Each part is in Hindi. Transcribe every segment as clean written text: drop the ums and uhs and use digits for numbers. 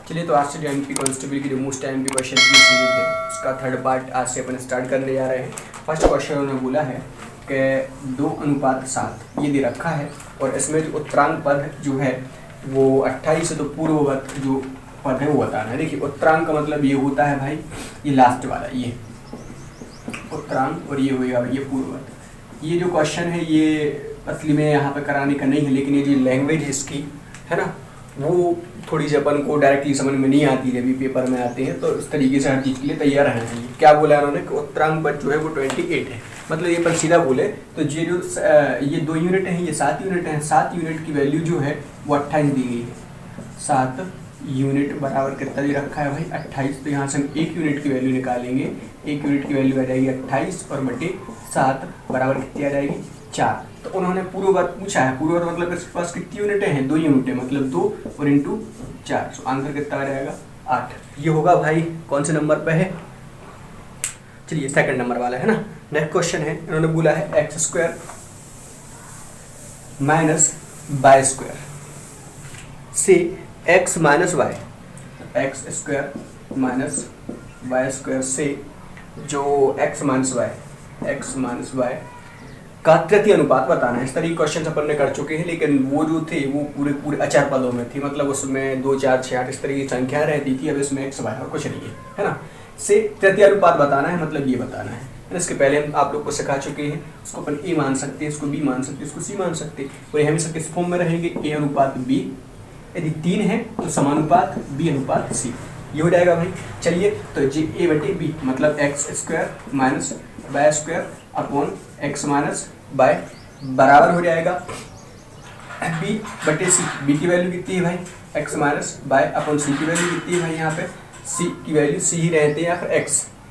चलिए तो आज से जो एमपी कांस्टेबल की जो मोस्ट एमपी क्वेश्चन की सीरीज है उसका थर्ड पार्ट आज से अपन स्टार्ट करने जा रहे हैं। फर्स्ट क्वेश्चन उन्होंने बोला है कि 2:7 ये दे रखा है और इसमें जो उत्तरांक पद जो है वो 28 है, तो पूर्ववत जो पद है वो बताना है। देखिए उत्तरांक का मतलब ये होता है भाई ये लास्ट वाला ये उत्तरांक और ये होगा ये पूर्ववत। ये जो क्वेश्चन है ये असली में यहाँ पे कराने का नहीं है, लेकिन ये जो लैंग्वेज है इसकी है ना वो थोड़ी सी अपन को डायरेक्टली समझ में नहीं आती जब भी पेपर में आते हैं, तो इस तरीके से हर चीज़ के लिए तैयार रहना चाहिए। क्या बोला उन्होंने कि उत्तरांक पद जो है वो 28 है, मतलब ये पर सीधा बोले तो ये जो ये 2 यूनिट हैं ये 7 यूनिट हैं, 7 यूनिट की वैल्यू जो है वो 28 दी गई है। 7 यूनिट बराबर कितना दे रखा है भाई 28, तो यहाँ से हम 1 यूनिट की वैल्यू निकालेंगे। 1 यूनिट की वैल्यू आ जाएगी 28 और बटे 7 बराबर कितनी आ जाएगी 4। तो उन्होंने पूर्ववत पूछा है, पूर्ववत मतलब इसके पास कितनी यूनिटें हैं 2 यूनिटें, मतलब 2 और इंटू 4, तो आंसर कितना आ जाएगा 8। ये होगा भाई कौन से नंबर पे है, चलिए सेकंड नंबर वाला है ना। नेक्स्ट क्वेश्चन है, इन्होंने बोला है x² माइनस y² से x minus Y, x² minus y² से जो x माइनस वाई का तृतीय अनुपात बताना है। इस तरह के क्वेश्चन अपन ने कर चुके हैं, लेकिन वो जो थे वो पूरे अचर पदों में थी, मतलब उसमें 2 4 6 8 इस तरह की संख्या रहती थी। अब इसमें x y और कुछ नहीं है ना। से तृतीय अनुपात बताना है, मतलब ये बताना है। इसके पहले हम आप लोग को सिखा चुके हैं, उसको अपन a मान सकते हैं, इसको b मान सकते हैं, इसको c मान सकते हैं, और ये हमेशा किस फॉर्म में रहेंगे a अनुपात b, यदि 3 है तो समानुपात b अनुपात c, ये हो जाएगा भाई। चलिए तो जी a बटे b मतलब x² minus y² upon x minus y बराबर हो जाएगा b बटे c। b की वैल्यू कितनी है भाई x minus y upon c की वैल्यू कितनी है भाई, यहाँ पे c की वैल्यू c ही रहते हैं या फिर x,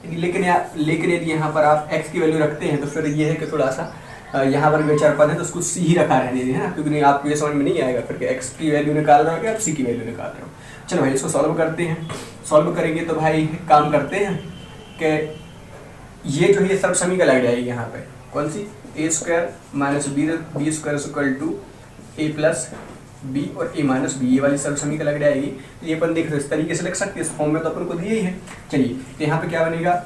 लेकिन यदि यहाँ पर आप x की वैल्यू रखते हैं तो फिर ये है कि थोड़ा सा यहाँ पर विचार पद है तो उसको c ही रखा रहने दें है ना, क्योंकि नहीं आपको ये समझ में नहीं आएगा फिर x की वैल्यू निकाल रहे हो आप c की वैल्यू निकाल रहे हो। चलो भाई इसको सॉल्व करते हैं। सॉल्व करेंगे तो भाई काम करते हैं कि ये जो है सब समीकरण लग जाएगी यहाँ पे, कौन सी a² minus b² equal to a plus b और a माइनस b, ये वाली सब समीकरण लग जाएगी। तो ये अपन देख इस तरीके से लिख सकते हैं, इस फॉर्म में तो अपन को दिए ही है। चलिए तो यहाँ पे क्या बनेगा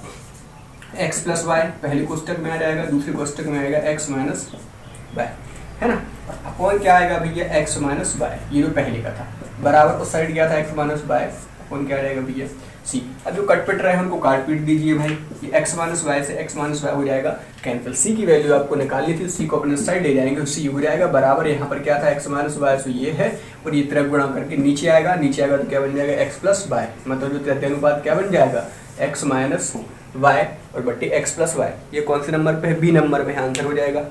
x प्लस वाई पहले कोष्टक में आ जाएगा, दूसरे कोष्टक में आएगा x माइनस वाई है ना, अपॉन क्या आएगा भैया x माइनस वाई, ये जो पहले का था बराबर उस साइड गया था x माइनस वाई, अपॉन क्या आ जाएगा भैया c। अब जो कट पिट रहे हैं उनको काट पीट दीजिए भाई, ये x माइनस वाई से x माइनस वाई हो जाएगा कैंसिल। c की वैल्यू आपको निकालनी थी, c को अपने साइड ले जाएंगे तो c हो जाएगा बराबर, यहाँ पर क्या था x माइनस वाई तो ये है और ये तरफ गुणा करके नीचे आएगा तो क्या बन जाएगा x प्लस वाई, मतलब जो तृतीय अनुपात क्या बन जाएगा x माइनस वाई और बट्टी x प्लस वाई। ये कौन से नंबर पे है b नंबर में आंसर हो जाएगा।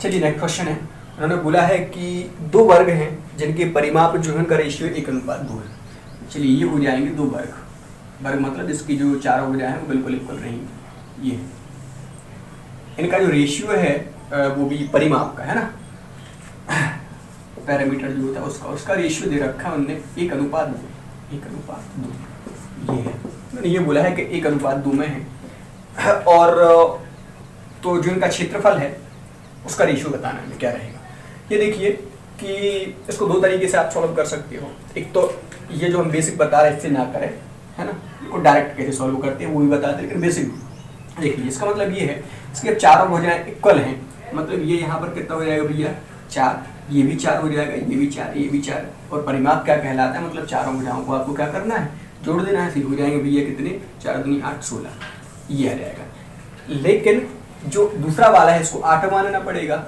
चलिए नेक्स्ट क्वेश्चन है, उन्होंने बोला है कि 2 वर्ग हैं जिनके परिमाप जो है उनका रेशियो 1:2 है। चलिए ये हो जाएंगे 2 वर्ग मतलब इसकी जो 4 हो जाए वो बिल्कुल इक्वल रहेंगे। ये इनका जो रेशियो है वो भी परिमाप का है ना, पैरामीटर जो होता है उसका रेशियो दे रखा है उनने 1:2 ये है। मैंने ये बोला है कि 1:2 में है, और तो जो इनका क्षेत्रफल है उसका रेशियो बताना है क्या रहेगा। ये देखिए कि इसको 2 तरीके से आप सॉल्व कर सकते हो। एक तो ये जो हम बेसिक बता रहे हैं इससे ना करें है ना, इसको डायरेक्ट कैसे सॉल्व करते हैं वो भी बताते हैं, लेकिन बेसिक देखिए इसका मतलब ये है इसके चारों भुजाएं इक्वल हैं, मतलब ये यहाँ पर कितना हो जाएगा भैया 4, ये भी 4 हो जाएगा, ये भी 4, ये भी 4, और परिमाप क्या कहलाता है, मतलब चारों भुजाओं को आपको क्या करना है जोड़ देना है, फिर हो जाएंगे भैया कितने 4 दूनी 8 16, ये आ जाएगा। लेकिन जो दूसरा वाला है इसको 8 मानना पड़ेगा।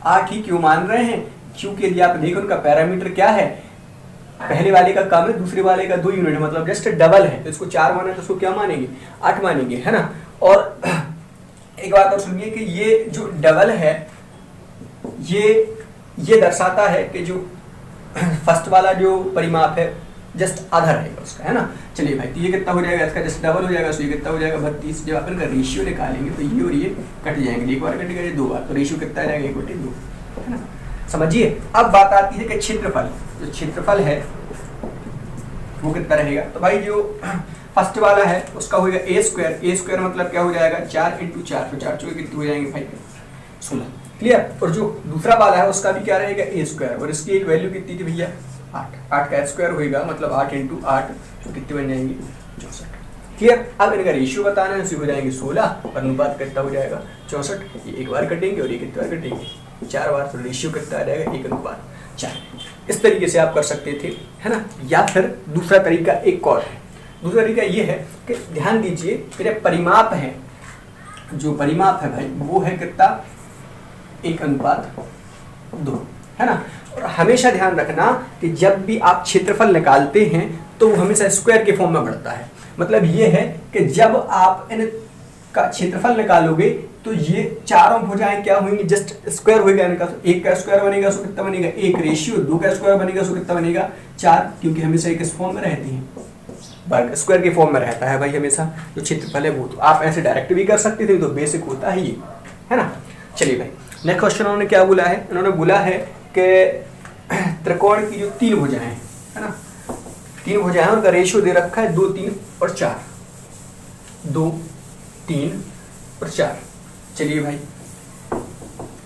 8 ही क्यों मान रहे हैं, क्योंकि यदि आप देखो उनका पैरामीटर क्या है, पहले वाले का कम है दूसरे वाले का 2 यूनिट मतलब जस्ट डबल है, तो इसको 4 माना तो इसको क्या मानेंगे 8 मानेंगे है ना। और एक बात और सुनिए कि ये जो डबल है ये दर्शाता है कि जो फर्स्ट वाला जो परिमाप है जस्ट आधा रहेगा उसका है ना। चलिए भाई तो ये कितना हो जाएगा, इसका जस्ट डबल हो जाएगा, तो ये कितना हो जाएगा 32। जब अपन का रेशियो निकालेंगे तो ये और ये कट जाएंगे, एक बार कटेगा ये 2 बार, तो रेशियो कितना आ जाएगा 1/2 है ना। समझिए अब बात आती है कि क्षेत्रफल, जो क्षेत्रफल है वो कितना रहेगा। तो भाई जो फर्स्ट वाला है उसका होगा a² मतलब क्या हो जाएगा 4 × 4, तो 4 चौके कितने हो जाएंगे भाई 16, क्लियर। और जो दूसरा वाला है उसका भी क्या रहेगा a², और इसकी एक वैल्यू कितनी थी भैया 8, 8 का स्क्वायर होगा मतलब 8 इंटू 8 तो कितने बन जाएंगे 64। क्लियर। अब इनका रेशियो बताना है, उसी हो जाएंगे 16 और अनुपात कितना हो जाएगा 64। ये एक बार कटेंगे और ये कितने बार कटेंगे 4 बार, तो रेशियो कितना आ जाएगा 1:4। इस तरीके से आप कर सकते थे, है ना। या फिर दूसरा तरीका एक और है, दूसरा तरीका ये है कि ध्यान दीजिए मेरे परिमाप है, जो परिमाप है भाई वो है कितना 1:2, है ना। और हमेशा ध्यान रखना कि जब भी आप क्षेत्रफल निकालते हैं तो वो हमेशा स्क्वायर के फॉर्म में बढ़ता है। मतलब ये है कि जब आप इन का क्षेत्रफल निकालोगे तो ये चारों भुजाएं क्या होंगी जस्ट स्क्वायर होगा इनका। तो 1 का स्क्वायर बनेगा सो कितना बनेगा 1, रेशियो 2 का स्क्वायर बनेगा सो कितना बनेगा 4, क्योंकि हमेशा एक इस फॉर्म में रहती हैं, वर्ग स्क्वायर के फॉर्म में रहता है भाई हमेशा जो क्षेत्रफल है वो। तो आप ऐसे डायरेक्ट भी कर सकते थे, तो बेसिक होता है ये, है ना। चलिए भाई नेक्स्ट क्वेश्चन उन्होंने क्या बोला है, उन्होंने बोला है कि त्रिकोण की जो 3 भुजाएं हैं, है ना, 3 भुजाएं उनका रेशियो दे रखा है 2, 3 और 4, 2, 3 और 4। चलिए भाई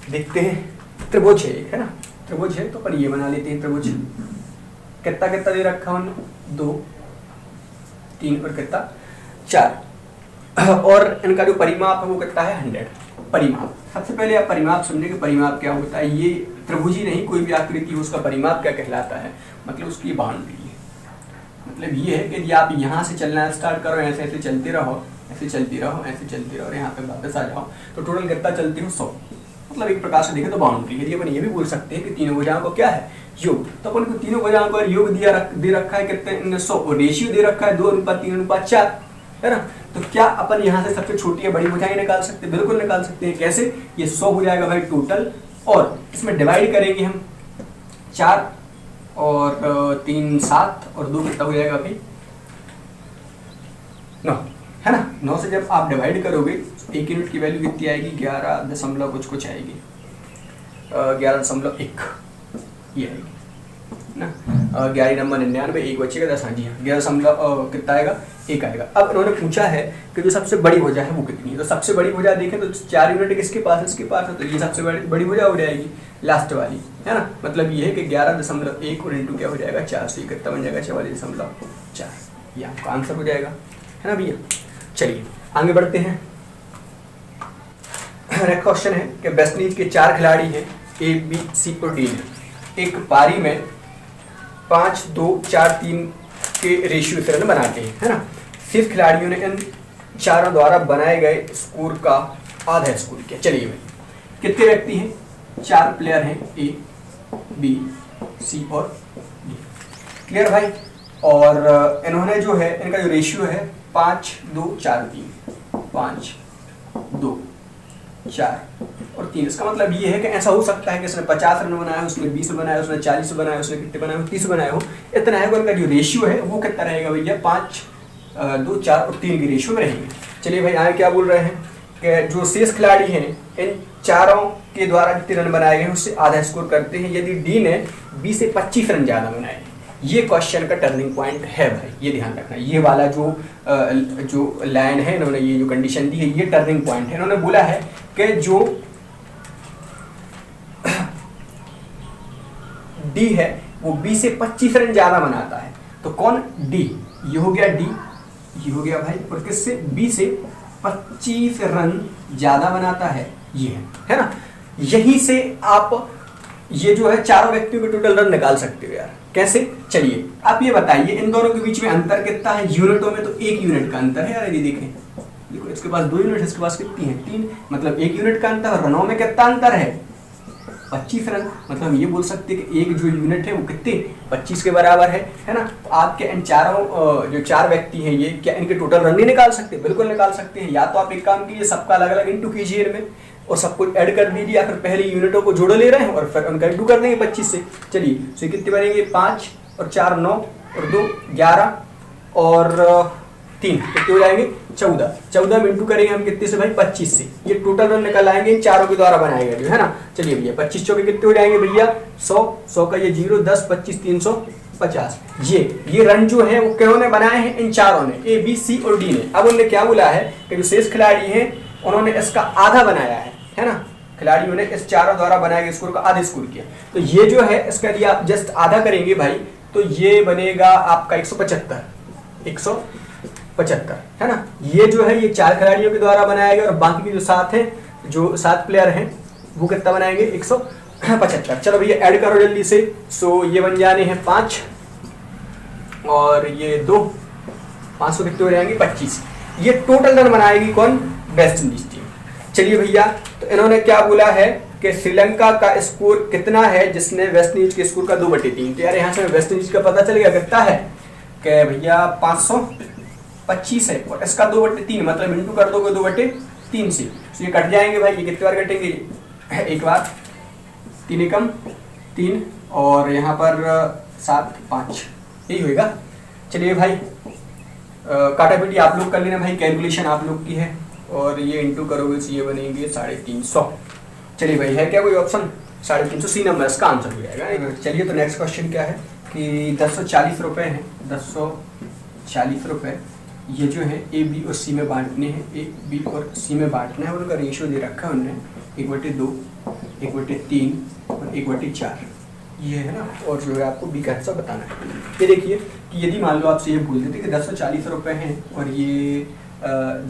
देखते हैं, त्रिभुज है एक, है ना, त्रिभुज है तो पर ये बना लेते हैं त्रिभुज। कितना कितना दे रखा है 2, 3 और कितना 4, और इनका जो परिमाप है वो कितना है 100। परिमाप, सबसे पहले आप परिमाप समझे कि परिमाप क्या होता है। ये त्रिभुज ही नहीं, कोई भी आकृति हो उसका परिमाप क्या कहलाता है, मतलब उसकी बाउंड्री है। मतलब ये है कि यदि आप यहाँ से चलना स्टार्ट करो, ऐसे ऐसे चलते रहो, ऐसे चलती रहो, ऐसे चलती रहो और यहाँ पे वापस आ जाओ, तो टोटल कितना चलती हो 100। मतलब एक प्रकार से देखें तो बाउंड्री। यदि अपन ये भी बोल सकते हैं कि तीनों भुजाओं को क्या है योग, तो अपन को तीनों भुजाओं का योग दे रखा है कितने 100, और रेशियो दे रखा है 2:3:4, है ना। तो क्या अपन यहाँ से सबसे छोटी या बड़ी भुजाएं निकाल सकते हैं? बिल्कुल निकाल सकते हैं। कैसे? ये 100 हो जाएगा भाई टोटल, और इसमें डिवाइड करेंगे हम 4 और 3 7 और 2 कितना हो जाएगा भाई 9, है ना। 9 से जब आप डिवाइड करोगे तो 1 यूनिट की वैल्यू कितनी आएगी 11 दशमलव कुछ आएगी, 11.1 ये आएगी ना। 11 नंबर 99, 1 बचेगा 10, हाँ जी हाँ 11 कितना आएगा 1 आएगा। अब इन्होंने पूछा है कि जो सबसे बड़ी भुजा है वो कितनी है। तो सबसे बड़ी भुजा देखें तो 4 यूनिट किसके पास है, इसके पास है, तो ये सबसे बड़ी भुजा हो जाएगी लास्ट वाली, है ना। मतलब ये है कि 11.1 और इंटू क्या हो जाएगा 4, से कितना बन जाएगा 44.4, ये आपका आंसर हो जाएगा, है ना भैया। चलिए आगे बढ़ते हैं। नेक्स्ट क्वेश्चन है कि वेस्टइंडीज के 4 खिलाड़ी हैं ए बी सी और डी ने एक पारी में 5 2 4 3 के रेशियो से रन बनाते हैं, है ना। शेष खिलाड़ियों ने इन चारों द्वारा बनाए गए स्कोर का आधा स्कोर किया। चलिए भाई कितने व्यक्ति हैं, 4 प्लेयर हैं ए बी सी और डी, क्लियर भाई। और इन्होंने जो है इनका जो रेशियो है 5 2 4 3, 5 2 4 और 3। इसका मतलब ये है कि ऐसा हो सकता है कि इसने 50 रन बनाया, उसने 20 बनाया, उसने 40 बनाया, उसने कितने बनाए 30 बनाए हो, इतना है। उनका जो रेशियो है वो कितना रहेगा भैया 5 2 4 और 3 के रेशियो में रहेंगे। चलिए भाई आगे क्या बोल रहे हैं कि जो शेष खिलाड़ी हैं इन चारों के द्वारा जितने रन बनाए गए उससे आधा स्कोर करते हैं यदि डी ने 20 से 25 रन ज़्यादा बनाए। ये क्वेश्चन का टर्निंग पॉइंट है भाई, ये ध्यान रखना। ये वाला जो लाइन है, इन्होंने ये जो कंडीशन दी है ये टर्निंग पॉइंट है। इन्होंने बोला है कि जो डी है वो 20 से 25 रन ज्यादा बनाता है। तो कौन? डी। ये हो गया डी, ये हो गया भाई, और किससे 20 से 25 रन ज्यादा बनाता है, ये है ना। यहीं से आप ये जो है चारों व्यक्तियों के टोटल रन निकाल सकते हो यार। कैसे? चलिए आप ये बताइए इन दोनों के बीच में अंतर कितना है यूनिटों में। तो 1 यूनिट का अंतर है यार। यदि देखें, देखो इसके पास 2 यूनिट, इसके पास कितनी है 3, मतलब 1 यूनिट का अंतर। रनों में कितना अंतर है 25 रन। मतलब ये बोल सकते हैं कि एक जो यूनिट है वो कितने 25 के बराबर है ना। तो आपके इन चारों जो 4 व्यक्ति हैं ये क्या इनके टोटल रन नहीं निकाल सकते? बिल्कुल निकाल सकते हैं। या तो आप एक काम कीजिए सबका अलग अलग इंटू कीजिए इनमें और सब कुछ ऐड कर दीजिए, या फिर पहले यूनिटों को जोड़ ले रहे हैं और फिर उनका इंटू कर देंगे 25 से। चलिए तो कितने बनेंगे 5 और 4 9 और 2 11 और 3 कितने हो जाएंगे 14। 14 में इंटू करेंगे हम कितने से भाई 25 से। ये टोटल रन निकल आएंगे इन चारों के द्वारा बनाए गए जो है ना। चलिए भैया 25 चौके कितने हो जाएंगे भैया 100, 100 का ये 0 10 25 350। ये रन जो है वो किन्होंने बनाए हैं? इन चारों ने, ए बी सी और डी ने। अब उन्होंने क्या बोला है कि जो शेष खिलाड़ी हैं उन्होंने इसका आधा बनाया है ना। खिलाड़ियों ने इस चारों द्वारा बनाए गए स्कोर का आधा स्कोर किया। तो ये जो है इसका यदि आप जस्ट आधा करेंगे भाई तो ये बनेगा आपका 175 है ना। ये जो है ये 4 खिलाड़ियों के द्वारा बनाया गया और बाकी के जो 7 हैं, जो 7 प्लेयर हैं वो कितना बनाएंगे 175। चलो भैया ऐड करो जल्दी से। सो ये बन जाने हैं 5 और ये 2, 500 कितने हो जाएंगे 25। ये टोटल रन बनाएगी कौन, वेस्ट इंडीज टीम। चलिए भैया, तो इन्होंने क्या बोला है कि श्रीलंका का स्कोर कितना है जिसने वेस्ट इंडीज के स्कोर का 2/3। तो यार यहाँ से वेस्ट इंडीज का पता चल गया कितना है कि भैया 525 है और इसका 2/3 मतलब इंटू कर दोगे 2/3 से। तो ये कट जाएंगे भाई, ये कितने बार कटेंगे, एक बार, 3 एकम 3 और यहाँ पर 7 5, यही होएगा। चलिए भाई काटा पीटी आप लोग कर लेना भाई, कैलकुलेशन आप लोग की है और ये इंटू करोगे तो ये बनेंगे 350। चलिए भाई है क्या कोई ऑप्शन, 350 सी नंबर इसका आंसर हो जाएगा। चलिए तो नेक्स्ट क्वेश्चन क्या है कि 1040 रुपये हैं, 1040 रुपये ये जो है ए बी और सी में बांटने हैं, ए बी और सी में बांटना है और उनका रेशियो दे रखा है उन्होंने 1/2, 1/3 और 1/4 ये है ना। और जो है आपको बी का हिस्सा बताना है। ये देखिए कि यदि मान लो आपसे ये बोल देते कि 1040 रुपये हैं और ये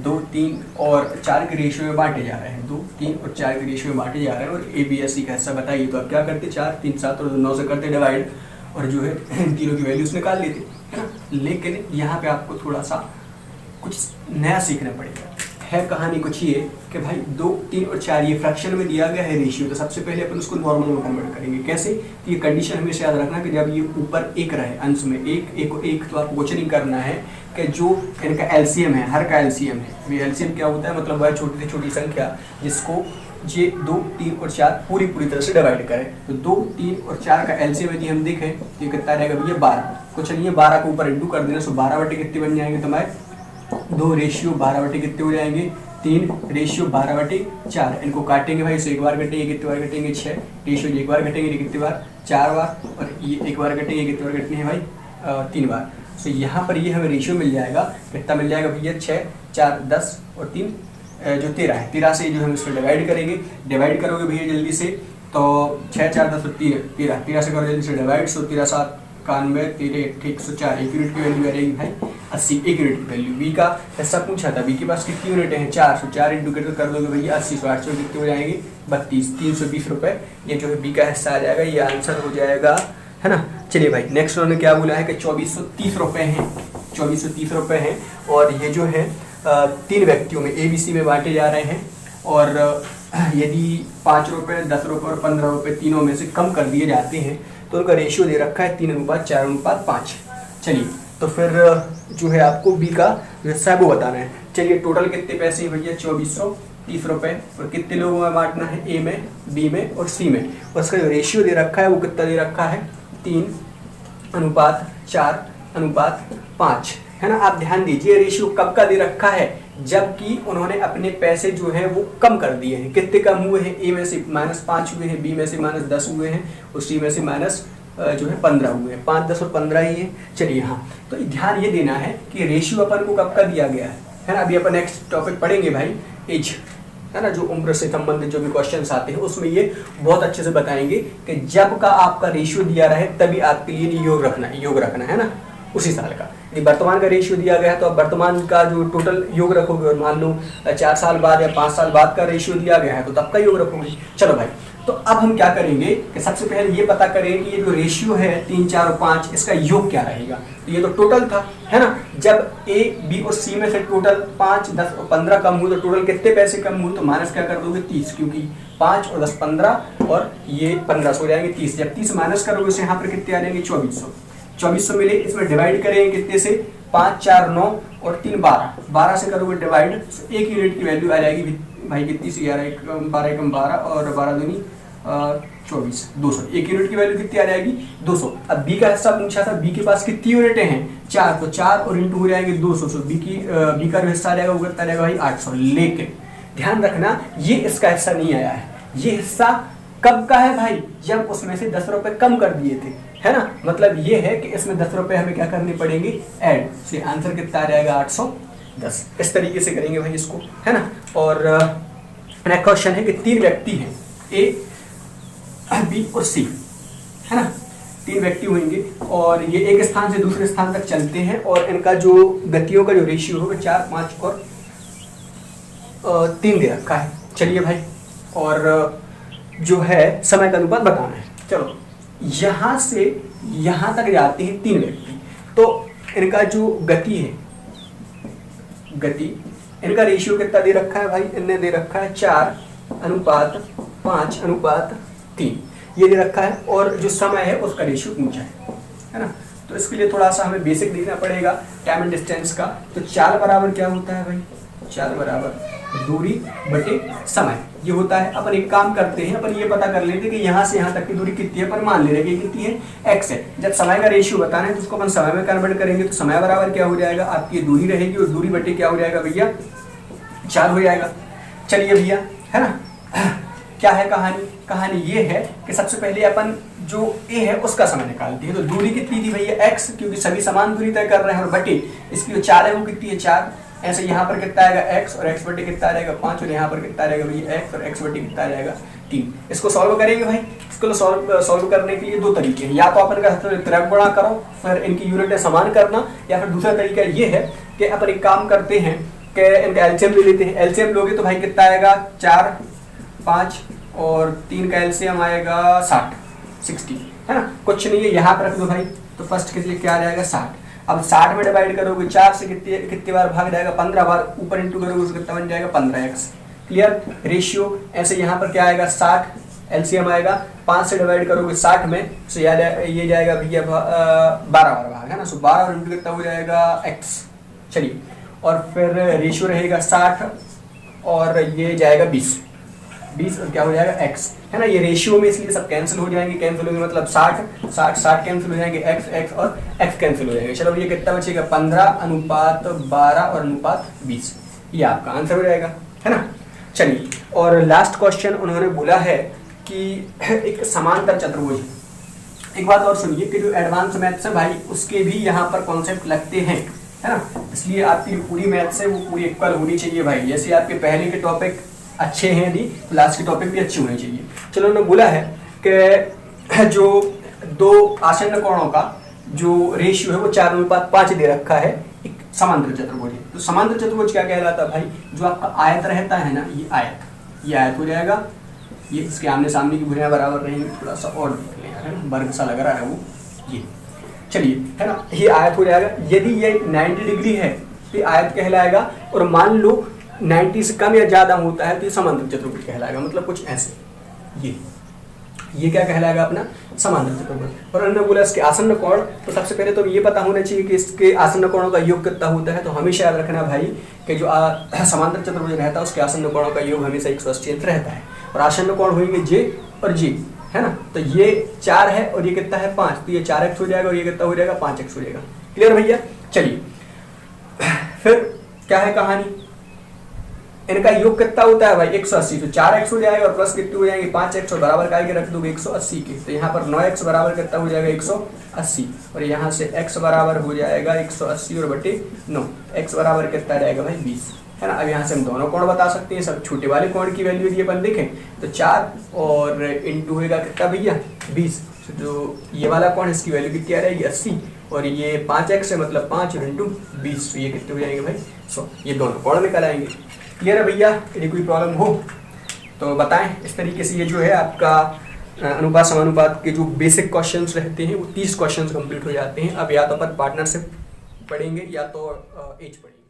2, 3 और 4 के रेशियो में बांटे जा रहे हैं, 2, 3 और 4 के रेशियो में बांटे जा रहे हैं और ए बी एस सी का हिस्सा बताइए। तो आप क्या करते, 4, 3, 7 और 9 से करते डिवाइड और जो है इन तीनों की वैल्यूज निकाल लेते है ना। लेकिन यहाँ पे आपको थोड़ा सा कुछ नया सीखना पड़ेगा। है कहानी कुछ ये कि भाई 2, 3 और 4 ये फ्रैक्शन में दिया गया है रेशियो, तो सबसे पहले अपन उसको नॉर्मल में कन्वर्ट करेंगे। कैसे, तो ये कंडीशन हमेशा याद रखना कि जब ये ऊपर 1 रहे अंश में 1 तो आपको क्वेश्चनिंग करना है कि जो इनका एलसीएम है, हर का एलसीएम है। ये एलसीएम क्या होता है, मतलब वह छोटी से छोटी संख्या जिसको ये 2, 3 और 4 पूरी तरह से डिवाइड करें। तो 2, 3 और 4 का एलसीएम यदि हम देखें तो ये कितना रहेगा भैया 12। कुछ नहीं है, 12 को ऊपर इंटू कर देना। सो 12 बटे कितने बन जाएंगे तुम्हारे 2 रेशियो 12 बटे कितने हो जाएंगे 3 रेशियो 12/4। इनको काटेंगे भाई, सो एक बार कटेंगे, कितने बार कटेंगे 6 रेशियो, एक बार कटेंगे कितनी बार 4 बार और ये एक बार कटेंगे, कितने बार कटने हैं भाई 3 बार। सो यहाँ पर ये हमें रेशियो मिल जाएगा, कितना मिल जाएगा भैया 6, 4, 10 और 3 जो 13 है। 13 से जो हम इसको डिवाइड करेंगे, डिवाइड करोगे भैया जल्दी से तो 6, 4, 10 और 13 से करो जल्दी से डिवाइड। सो 13, 7, 91, 13, 104 एक यूनिट की वैल्यू आ जाएगी भाई 80, एक यूनिट की वैल्यू। बी का हिस्सा पूछा था, बी के पास कितनी यूनिटें हैं 4, सो 4 इंटू कर दोगे भैया 80, 800 कितने हो जाएंगे 32, 320 रुपये ये जो है बी का हिस्सा आ जाएगा। ये आंसर हो जाएगा है ना। चलिए भाई नेक्स्ट उन्होंने क्या बोला है कि 2430 रुपये हैं, 2430 रुपये हैं और ये जो है 3 व्यक्तियों में ए बी सी में बांटे जा रहे हैं और यदि 5 रुपये, 10 रुपये और 15 रुपये तीनों में से कम कर दिए जाते हैं तो उनका रेशियो दे रखा है 3:4:5। चलिए तो फिर जो है आपको बी का हिस्सा वो बताना है। चलिए टोटल कितने पैसे हैं भैया 2430 रुपये और कितने लोगों में बांटना है, ए में, बी में और सी में। और उसका जो रेशियो दे रखा है वो कितना दे रखा है 3:4:5 है ना। आप ध्यान दीजिए रेशियो कब का दे रखा है, जबकि उन्होंने अपने पैसे जो है वो कम कर दिए हैं। कितने कम हुए हैं, ए में से -5 हुए हैं, बी में से -10 हुए हैं और सी में से जो है 15 हुए हैं। 5, 10 और 15 ही है। चलिए हाँ, तो ध्यान ये देना है कि रेशियो अपन को कब का दिया गया है ना। अभी अपन नेक्स्ट टॉपिक पढ़ेंगे भाई एज है ना, जो उम्र से संबंधित जो भी क्वेश्चंस आते हैं उसमें ये बहुत अच्छे से बताएंगे कि जब का आपका रेशियो दिया रहे तभी आपके लिए योग रखना है ना, उसी साल का। यदि वर्तमान का रेशियो दिया गया है तो आप वर्तमान का जो टोटल योग रखोगे और मान लो 4 साल बाद या 5 साल बाद का रेशियो दिया गया है तो तब का योग रखोगे। चलो भाई, तो अब हम क्या करेंगे कि सबसे पहले ये पता करें कि ये जो रेशियो है 3, 4 और 5 इसका योग क्या रहेगा। तो ये तो टोटल था है ना। जब ए, बी और सी में से टोटल 5, 10 और 15 कम हुए तो टोटल कितने पैसे कम हुए, तो माइनस क्या कर दोगे 30, क्योंकि 5 और 10 15 और ये 1500 हो जाएंगे 30। जब 30 माइनस करोगे तो यहाँ पर कितने आ जाएंगे 2400 मिले। इसमें डिवाइड करेंगे कितने से 5, 4, 9 और 3 12 से करोगे डिवाइड, एक यूनिट की वैल्यू आ जाएगी भाई कितनी से 12 एकम 12 और 12 दूनी 24, 200। एक यूनिट की वैल्यू कितनी आ जाएगी 200। अब बी का हिस्सा पूछा था, बी के पास कितनी यूनिटें हैं 4, तो 4 और इंटू हो जाएंगे 200। सो बी का जो हिस्सा आ जाएगा वो कितना आ जाएगा भाई 800। लेकिन ध्यान रखना ये इसका हिस्सा नहीं आया है, ये हिस्सा कब का है भाई, जब उसमें से 10 रुपए कम कर दिए थे है ना। मतलब ये है कि इसमें 10 रुपए हमें क्या करने पड़ेंगे ऐड, से आंसर कितना आ जाएगा 810। इस तरीके से करेंगे भाई इसको है ना। और नेक्स्ट क्वेश्चन है कि 3 व्यक्ति हैं ए, बी और सी है ना। तीन व्यक्ति होंगे और ये एक स्थान से दूसरे स्थान तक चलते हैं और इनका जो गतियों का जो रेशियो है वो 4, 5 और 3 दे रखा है। चलिए भाई, और जो है समय का अनुपात बताना है। चलो, यहाँ से यहाँ तक जाते हैं तीन व्यक्ति, तो इनका जो गति है, गति इनका रेशियो कितना दे रखा है भाई? इनने दे रखा है 4:5:3 ये दे रखा है और जो समय है उसका रेशियो ऊंचा है ना। तो इसके लिए थोड़ा सा हमें बेसिक देखना पड़ेगा टाइम एंड डिस्टेंस का। तो 4 बराबर क्या होता है भाई? 4 बराबर दूरी बटे समय ये होता है। अपन एक काम करते हैं, अपन ये पता कर लेते हैं कि यहाँ से यहाँ तक की दूरी कितनी है। पर मान ले रहे कितनी है? x है। जब समय का रेशियो बताना है तो उसको अपन समय में कन्वर्ट करेंगे, तो समय बराबर क्या हो जाएगा? आपकी दूरी रहेगी और दूरी बटे क्या हो जाएगा भैया? 4 हो जाएगा। चलिए भैया, है ना, क्या है कहानी? कहानी ये है कि सबसे पहले अपन जो a है उसका समय निकालते हैं। तो दूरी कितनी थी भैया? x, क्योंकि सभी समान दूरी तय कर रहे हैं, और बटे इसकी जो 4 है वो कितनी है? 4। ऐसे यहाँ पर कितना आएगा? x, और x बटे कितना रहेगा? 5, और यहाँ पर कितना रहेगा भैया? x, और x बटे कितना रहेगा? 3। इसको सॉल्व करेंगे भाई। इसको सॉल्व करने के लिए दो तरीके हैं, या तो अपन का त्रिक गुणा करो फिर इनकी यूनिटें समान करना, या फिर दूसरा तरीका ये है कि अपन एक काम करते हैं कि इनका एलसीएम ले लेते हैं। एलसीएम लोगे तो भाई कितना आएगा? 4, 5 और 3 का एलसीएम आएगा 60 है ना। कुछ नहीं है, यहाँ पर रख दो भाई। तो फर्स्ट के लिए क्या आ जाएगा? 60। अब 60 में डिवाइड करोगे 4 से कितनी बार भाग जाएगा? 15 बार। ऊपर इंटू करोगे उसको कितना बन जाएगा? 15x। क्लियर? रेशियो ऐसे यहाँ पर क्या आएगा? 60 एलसीएम आएगा। 5 से डिवाइड करोगे 60 में, तो ये जाएगा भैया 12 बार भाग, है ना। सो 12 और इंटू कितना हो जाएगा? x। चलिए, और फिर रेशियो रहेगा 60 और ये जाएगा 20 और क्या हो जाएगा? x, है ना। ये रेशियो में इसलिए सब कैंसिल हो जाएंगे। कैंसिल होंगे मतलब 60 कैंसिल हो जाएंगे, x और x कैंसिल हो जाएंगे। चलो, ये कितना बचेगा? 15:12 और अनुपात 20। ये आपका आंसर हो जाएगा, है ना। चलिए, और लास्ट क्वेश्चन उन्होंने बोला है कि एक समांतर चतुर्भुज। एक बात और सुनिए कि जो एडवांस मैथ्स है भाई उसके भी यहाँ पर कॉन्सेप्ट लगते हैं, है ना। इसलिए आपकी जो पूरी मैथ्स है वो पूरी इक्वल होनी चाहिए भाई। जैसे आपके पहले के टॉपिक अच्छे हैं यदि, तो लास्ट के टॉपिक भी अच्छे होने चाहिए। चलो, उन्होंने बोला है कि जो दो आसन्न कोणों का जो रेशियो है वो 4:5 दे रखा है एक समांतर चतुर्भुज है। तो समांतर चतुर्भुज क्या कहलाता है भाई? जो आपका आयत रहता है ना, ये आयत हो जाएगा। ये इसके आमने सामने की भुजाएं बराबर रहेंगी। थोड़ा सा और देख लें, है ना, वर्ग सा लग रहा है वो, ये। चलिए, है ना, ये आयत हो जाएगा। यदि ये 90 डिग्री है तो आयत कहलाएगा, और मान लो 90 से कम या ज्यादा होता है तो ये समांतर चतुर्भुज कहलाएगा। मतलब कुछ ऐसे, ये क्या कहलाएगा? अपना समांतर चतुर्भुज। और उन्होंने बोला इसके आसन्न कोण, तो सबसे पहले तो ये पता होना चाहिए कि इसके आसन्न कोणों का योग कितना होता है। तो हमेशा याद रखना भाई कि जो समांतर चतुर्भुज रहता है उसके आसन्न कोणों का योग हमेशा 180 अंश रहता है। और आसन्न कोण होंगे जे और जे, है ना। तो ये 4 है और ये कितना है? 5, तो ये 4x हो जाएगा और ये कितना हो जाएगा? 5x हो जाएगा। क्लियर भैया? चलिए, फिर क्या है कहानी? इनका योग कितना होता है भाई? 180। तो 4x हो जाएगा और प्लस कितने हो जाएंगे? 5x, और बराबर का रख दोगे 180 के। तो यहाँ पर 9x बराबर कितना हो जाएगा? 180, और यहाँ से x बराबर हो जाएगा 180 और बटे 9। x बराबर कितना रहेगा भाई? 20, है ना। अब यहाँ से हम दोनों कोण बता सकते हैं। सब छोटे वाले कोण की वैल्यू यदि अपन देखें तो 4 और इंटू होगा कितना भैया? 20। जो ये वाला कोण इसकी वैल्यू कितनी आ रहेगी? 80, और ये 5x है मतलब 5 और इंटू 20, तो ये कितने हो जाएंगे भाई? 100। ये दोनों कोण निकल आएंगे। क्लियर है भैया? यदि कोई प्रॉब्लम हो तो बताएं। इस तरीके से ये जो है आपका अनुपात समानुपात के जो बेसिक क्वेश्चंस रहते हैं वो 30 क्वेश्चंस कंप्लीट हो जाते हैं। अब या तो अपन पार्टनरशिप पढ़ेंगे या तो एज पढ़ेंगे।